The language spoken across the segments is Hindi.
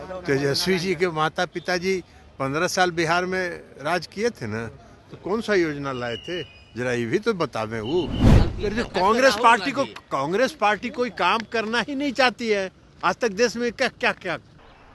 तेजस्वी जी के माता पिताजी 15 साल बिहार में राज किए थे ना, तो कौन सा योजना लाए थे, जरा ये भी तो बतावे। वो कांग्रेस पार्टी कोई काम करना ही नहीं चाहती है आज तक देश में। क्या क्या क्या।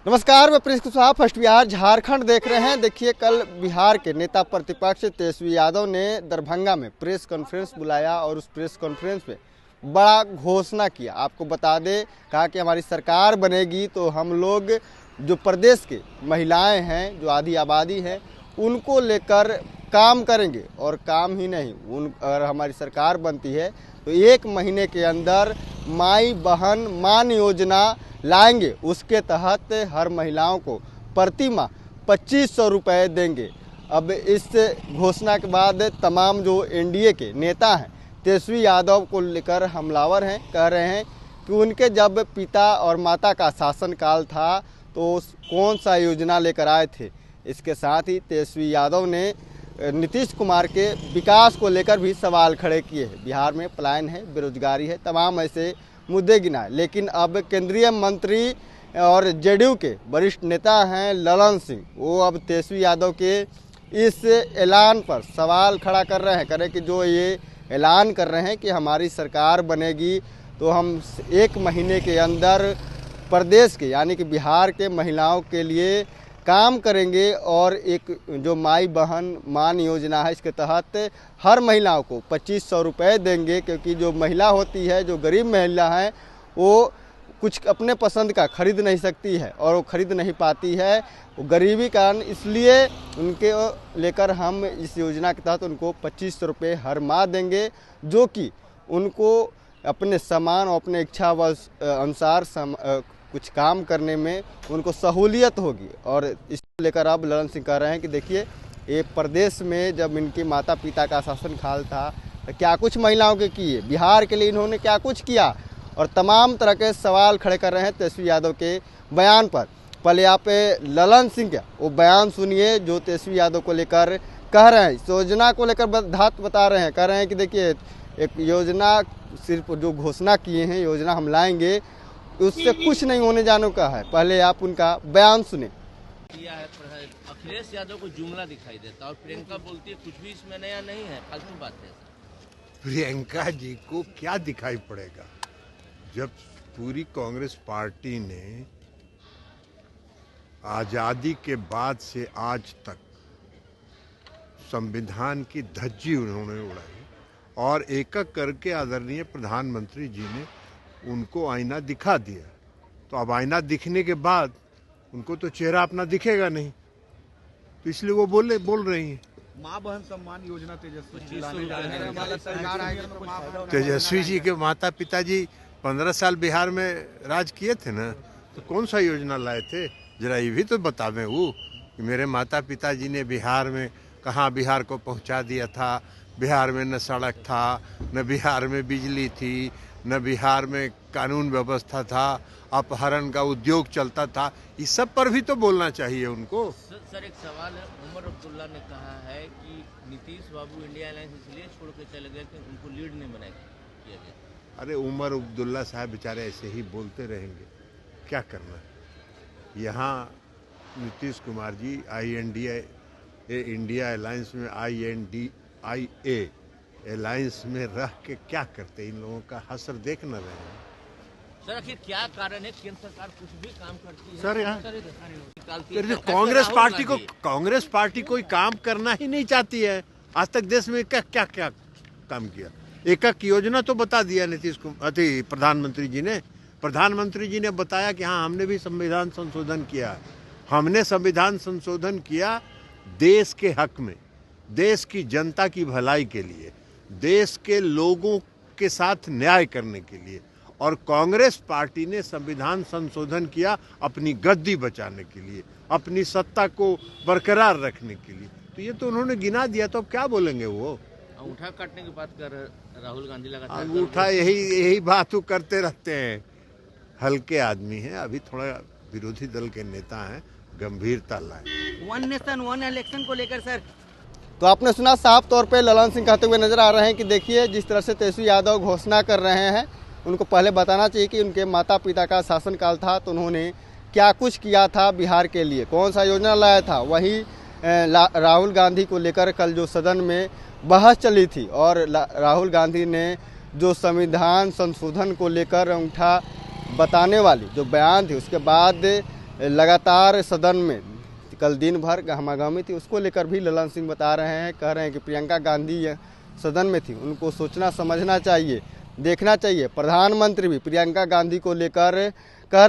नमस्कार, मैं प्रिंस कुशवाहा, फर्स्ट बिहार झारखंड देख रहे हैं। देखिए, कल बिहार के नेता प्रतिपक्ष तेजस्वी यादव ने दरभंगा में प्रेस कॉन्फ्रेंस बुलाया और उस प्रेस कॉन्फ्रेंस में बड़ा घोषणा किया। आपको बता दें, कहा कि हमारी सरकार बनेगी तो हम लोग जो प्रदेश के महिलाएं हैं, जो आधी आबादी है, उनको लेकर काम करेंगे। और काम ही नहीं, अगर हमारी सरकार बनती है तो 1 महीने के अंदर माई बहन मान योजना लाएंगे। उसके तहत हर महिलाओं को प्रति माह 2500 रुपये देंगे। अब इस घोषणा के बाद तमाम जो एनडीए के नेता हैं तेजस्वी यादव को लेकर हमलावर हैं। कह रहे हैं कि उनके जब पिता और माता का शासनकाल था तो कौन सा योजना लेकर आए थे। इसके साथ ही तेजस्वी यादव ने नीतीश कुमार के विकास को लेकर भी सवाल खड़े किए हैं। बिहार में पलायन है, बेरोजगारी है, तमाम ऐसे मुद्दे गिनाए। लेकिन अब केंद्रीय मंत्री और जेडीयू के वरिष्ठ नेता हैं ललन सिंह, वो अब तेजस्वी यादव के इस ऐलान पर सवाल खड़ा कर रहे हैं। कह रहे कि जो ये ऐलान कर रहे हैं कि हमारी सरकार बनेगी तो हम 1 महीने के अंदर प्रदेश के यानी कि बिहार के महिलाओं के लिए काम करेंगे। और एक जो माई बहन मान योजना है, इसके तहत हर महिलाओं को 2500 रुपये देंगे। क्योंकि जो महिला होती है, जो गरीब महिला है, वो कुछ अपने पसंद का खरीद नहीं सकती है और वो खरीद नहीं पाती है, वो गरीबी कारण। इसलिए उनके लेकर हम इस योजना के तहत उनको 2500 रुपये हर माह देंगे, जो कि उनको अपने सामान और अपने इच्छा अनुसार कुछ काम करने में उनको सहूलियत होगी। और इसको लेकर अब ललन सिंह कह रहे हैं कि देखिए, ये प्रदेश में जब इनके माता पिता का शासनकाल था तो क्या कुछ महिलाओं के किए, बिहार के लिए इन्होंने क्या कुछ किया। और तमाम तरह के सवाल खड़े कर रहे हैं तेजस्वी यादव के बयान पर। पहले आप ललन सिंह का वो बयान सुनिए जो तेजस्वी यादव को लेकर कह रहे हैं। इस योजना को लेकर बता रहे हैं, कह रहे हैं कि देखिए, एक योजना सिर्फ जो घोषणा किए हैं, योजना हम लाएंगे, उससे कुछ नहीं होने जाने का है। पहले आप उनका बयान सुने। अखिलेश यादव को जुमला दिखाई देता और प्रियंका बोलती है कुछ भी इसमें नया नहीं है, फालतू बात है। प्रियंका जी को क्या दिखाई पड़ेगा, जब पूरी कांग्रेस पार्टी ने आजादी के बाद से आज तक संविधान की धज्जी उन्होंने उड़ाई और एक एक करके आदरणीय प्रधानमंत्री जी ने उनको आईना दिखा दिया। तो अब आईना दिखने के बाद उनको तो चेहरा अपना दिखेगा नहीं, तो इसलिए वो बोल रही हैं। माँ बहन सम्मान योजना तेजस्वी जी के माता पिताजी 15 साल बिहार में राज किए थे ना, तो कौन सा योजना लाए थे, जरा ये भी तो बतावें। वो कि मेरे माता पिताजी ने बिहार में कहाँ बिहार को पहुँचा दिया था। बिहार में न सड़क था, न बिहार में बिजली थी, न बिहार में कानून व्यवस्था था, अपहरण का उद्योग चलता था। इस सब पर भी तो बोलना चाहिए उनको। सर एक सवाल है, उमर अब्दुल्ला ने कहा है कि नीतीश बाबू इंडिया अलायंस इसलिए छोड़ के चले गए कि उनको लीड नहीं बनाया किया गया। अरे उमर अब्दुल्ला साहब बेचारे ऐसे ही बोलते रहेंगे, क्या करना। यहाँ नीतीश कुमार जी इंडिया अलायंस में INDIA अलायंस में रह के क्या करते, इन लोगों का हसर देख न रहे हैं। सर आखिर क्या कारण है, केंद्र सरकार कुछ भी काम करती है सर यहाँ कांग्रेस पार्टी कोई काम करना ही नहीं चाहती है आज तक देश में। क्या क्या क्या काम किया, एक योजना तो बता दिया प्रधानमंत्री जी ने। प्रधानमंत्री जी ने बताया कि हाँ, हमने भी संविधान संशोधन किया। हमने संविधान संशोधन किया देश के हक में, देश की जनता की भलाई के लिए, देश के लोगों के साथ न्याय करने के लिए। और कांग्रेस पार्टी ने संविधान संशोधन किया अपनी गद्दी बचाने के लिए, अपनी सत्ता को बरकरार रखने के लिए। तो ये तो उन्होंने गिना दिया, तो अब क्या बोलेंगे वो। अंगूठा काटने की बात कर राहुल गांधी लगातार अंगूठा यही बात करते रहते हैं। हल्के आदमी हैं, अभी थोड़ा विरोधी दल के नेता हैं, गंभीरता लाए। 1 नेशन 1 इलेक्शन को लेकर सर, तो आपने सुना, साफ तौर पे ललन सिंह कहते हुए नजर आ रहे हैं कि देखिए, जिस तरह से तेजस्वी यादव घोषणा कर रहे हैं, उनको पहले बताना चाहिए कि उनके माता पिता का शासनकाल था तो उन्होंने क्या कुछ किया था बिहार के लिए, कौन सा योजना लाया था। वहीं राहुल गांधी को लेकर कल जो सदन में बहस चली थी और राहुल गांधी ने जो संविधान संशोधन को लेकर अंगूठा बताने वाली जो बयान थी, उसके बाद लगातार सदन में कल दिन भर गहमागहमी थी। उसको लेकर भी ललन सिंह बता रहे हैं, कह रहे हैं कि प्रियंका गांधी सदन में थी, उनको सोचना समझना चाहिए, देखना चाहिए। प्रधानमंत्री भी प्रियंका गांधी को लेकर कह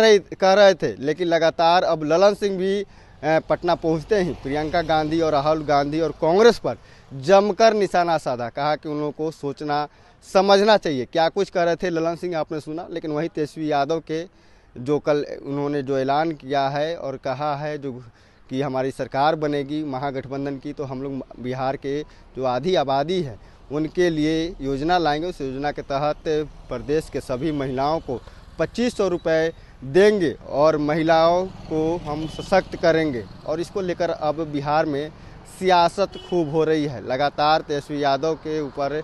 रहे थे, लेकिन लगातार अब ललन सिंह भी पटना पहुंचते ही प्रियंका गांधी और राहुल गांधी और कांग्रेस पर जमकर निशाना साधा। कहा कि उन लोगों को सोचना समझना चाहिए। क्या कुछ कह रहे थे ललन सिंह आपने सुना। लेकिन वही तेजस्वी यादव के जो कल उन्होंने जो ऐलान किया है और कहा है जो कि हमारी सरकार बनेगी महागठबंधन की, तो हम लोग बिहार के जो आधी आबादी है उनके लिए योजना लाएंगे। उस योजना के तहत प्रदेश के सभी महिलाओं को 2500 रुपये देंगे और महिलाओं को हम सशक्त करेंगे। और इसको लेकर अब बिहार में सियासत खूब हो रही है। लगातार तेजस्वी यादव के ऊपर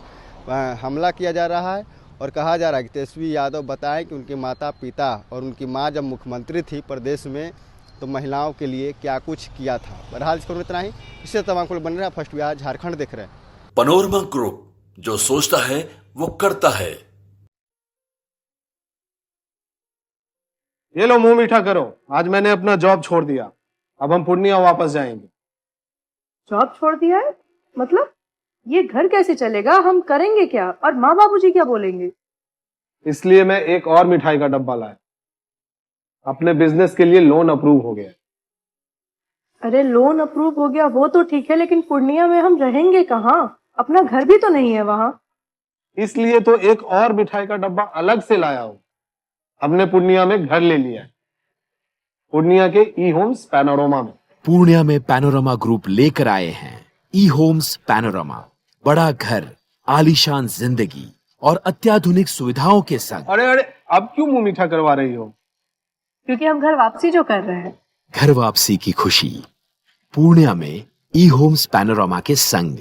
हमला किया जा रहा है और कहा जा रहा है कि तेजस्वी यादव बताएं कि उनके माता पिता और उनकी मां जब मुख्यमंत्री थी प्रदेश में तो महिलाओं के लिए क्या कुछ किया था। बहरहाल इसको इतना ही, इससे तमाम को बन रहा फर्स्ट बिहार झारखंड देख रहे हैं। पनोरमा ग्रुप, जो सोचता है वो करता है। ये लो मुंह मीठा करो, आज मैंने अपना जॉब छोड़ दिया, अब हम पूर्णिया वापस जाएंगे। जॉब छोड़ दिया है मतलब? ये घर कैसे चलेगा, हम करेंगे क्या और माँ बाबूजी क्या बोलेंगे? इसलिए मैं एक और मिठाई का डब्बा लाया, अपने बिजनेस के लिए लोन अप्रूव हो गया। अरे लोन अप्रूव हो गया वो तो ठीक है, लेकिन पूर्णिया में हम रहेंगे कहाँ? अपना घर भी तो नहीं है वहाँ। इसलिए तो एक और मिठाई का डब्बा अलग से लाया हूँ। हमने पूर्णिया में घर ले लिया है, पूर्णिया के ई होम्स पैनोरमा में। पूर्णिया में पैनोरमा ग्रुप लेकर आए हैं ई होम्स पैनोरमा। बड़ा घर, आलीशान जिंदगी और अत्याधुनिक सुविधाओं के संग। अरे अब क्यों मुंह मीठा करवा रही हो? क्योंकि हम घर वापसी जो कर रहे हैं। घर वापसी की खुशी पूर्णिया में ई होम्स पैनोरमा के संग।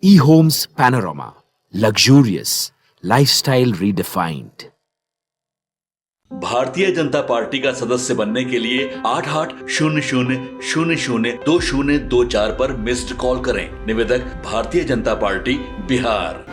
ई homes panorama, luxurious lifestyle redefined. Bharatiya Janata party का सदस्य बनने के लिए 8800002024 पर मिस्ड कॉल करें। निवेदक भारतीय जनता पार्टी बिहार।